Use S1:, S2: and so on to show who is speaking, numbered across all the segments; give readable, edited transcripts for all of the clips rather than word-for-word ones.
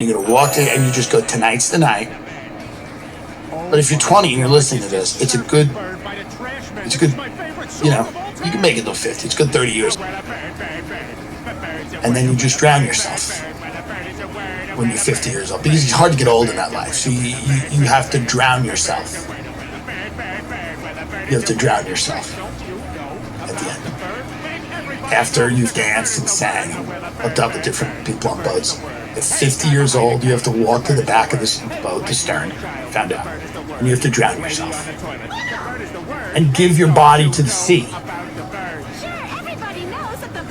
S1: You're going to walk in and you just go, tonight's the night. But if you're 20 and you're listening to this, it's a good, you can make it till 50. It's good 30 years. And then you just drown yourself when you're 50 years old. Because it's hard to get old in that life. So you have to drown yourself. You have to drown yourself at the end. After you've danced and sang, hooked up with different people on boats. At 50 years old, you have to walk to the back of this boat, the stern, found out. And you have to drown yourself. And give your body to the sea.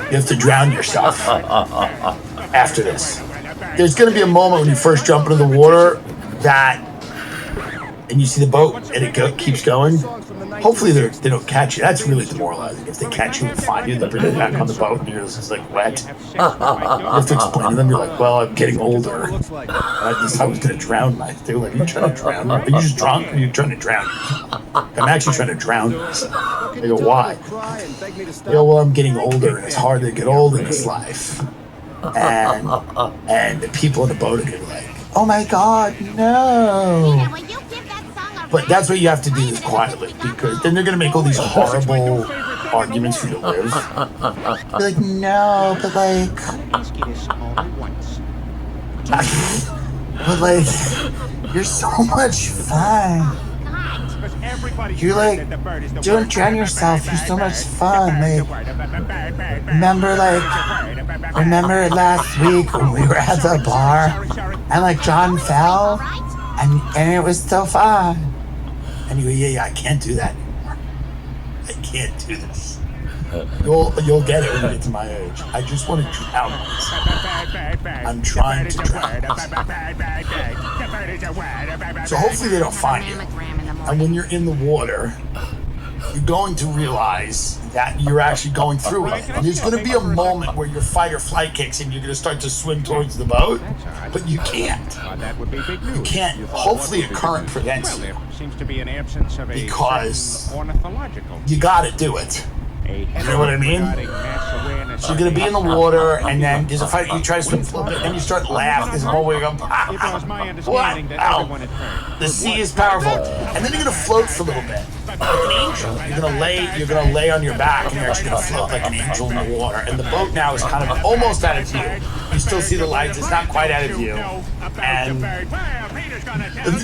S1: You have to drown yourself after this. There's going to be a moment when you first jump into the water and you see the boat and it keeps going. Hopefully they don't catch you. That's really demoralizing. If they catch you and find you, they bring you back on the boat and you're just like wet. You have to explain to them, you're like, well, I'm getting older. I was going to drown myself. They were like, are you trying to drown? Are you just drunk or are you trying to drown? I'm actually trying to drown myself. They go, why? They go, well, I'm getting older and it's hard to get old in this life. And the people in the boat are going to be like, oh my God, no. But that's what you have to do this quietly, because then they're going to make all these horrible arguments for you to live. You're like, no, but you're so much fun. You're like, don't drown yourself, you're so much fun. Remember last week when we were at the bar and John fell and it was so fun. And you go, yeah, I can't do that anymore. I can't do this. You'll get it when you get to my age. I just want to drown myself. I'm trying to drown myself. So hopefully they don't find you. And when you're in the water, you're going to realize that you're actually going through it. And there's going to be a moment where your fight or flight kicks in. You're going to start to swim towards the boat, but you can't. You can't. Hopefully a current prevents you, because you got to do it. You know what I mean? So you're going to be in the water, and then there's a fight. You try to swim a little bit, and you start laughing. There's a moment where you go, what? Ow. The sea is powerful. And then you're going to float for a little bit, like an angel. You're going to lay on your back, and you're actually going to float like an angel in the water. And the boat now is kind of almost out of view. You still see the lights. It's not quite out of view. And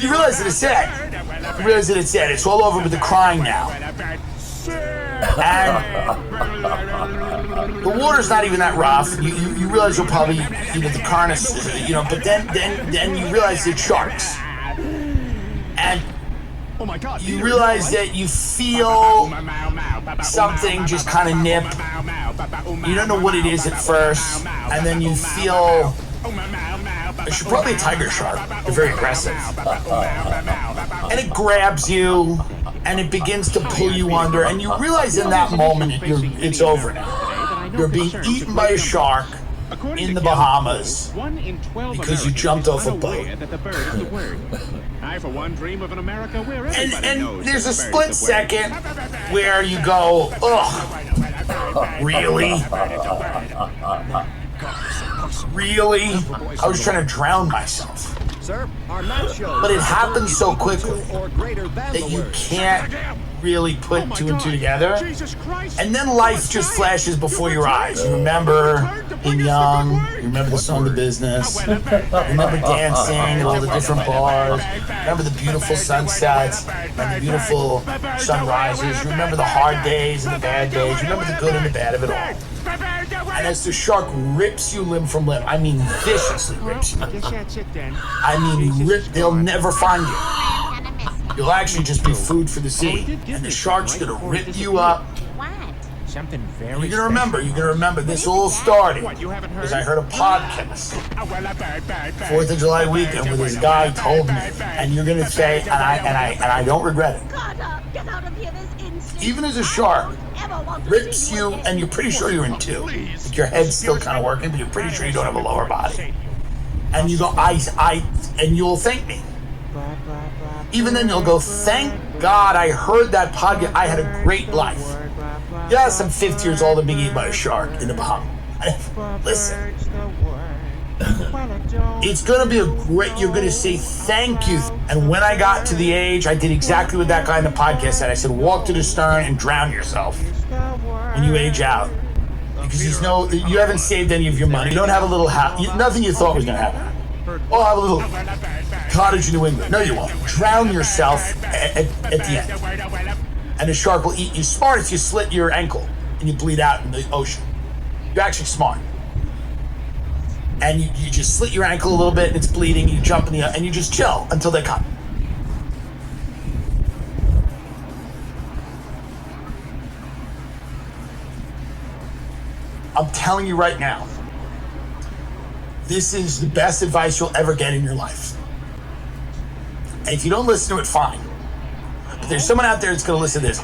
S1: you realize that it's it. It's all over with the crying now. And the water's not even that rough. You realize you'll probably, the current is, but then you realize it's sharks. And you realize that you feel something just kind of nip. You don't know what it is at first. And then you feel, it's probably a tiger shark. They're very aggressive. And it grabs you. And it begins to pull you under, and you realize in that moment it's over now. You're being eaten by a shark in the Bahamas because you jumped off a boat. And there's a split second where you go, ugh, really? Really? I was trying to drown myself. But it happens so quickly that you can't really put two and two together. And then life just flashes before your eyes. You remember being young, you remember the song The Business, you remember dancing at all the different bars, you remember the beautiful sunsets and the beautiful sunrises, you remember the hard days and the bad days, you remember the good and the bad of it all. And as the shark rips you limb from limb, I mean viciously rips you. They'll never find you. You'll actually just be food for the sea. And the shark's gonna rip you up. You're gonna remember this all started because I heard a podcast 4th of July weekend where this guy told me, and you're gonna say, and I don't regret it. Even as a shark rips you, and you're pretty sure you're in two. Like your head's still kind of working, but you're pretty sure you don't have a lower body. And you go, and you'll thank me. Even then, you'll go, thank God I heard that podcast. I had a great life. Yes, I'm 50 years old and being eaten by a shark in the Bahamas. Listen. It's gonna be you're gonna say thank you. And when I got to the age, I did exactly what that guy in the podcast said. I said, walk to the stern and drown yourself when you age out. Because you haven't saved any of your money. You don't have a little house, nothing you thought was gonna happen. Oh, have a little cottage in New England. No, you won't. Drown yourself at the end. And the shark will eat you. Smart if you slit your ankle and you bleed out in the ocean. You're actually smart. And you just slit your ankle a little bit and it's bleeding, you jump in and you just chill until they come. I'm telling you right now, this is the best advice you'll ever get in your life. And if you don't listen to it, fine. But there's someone out there that's gonna listen to this.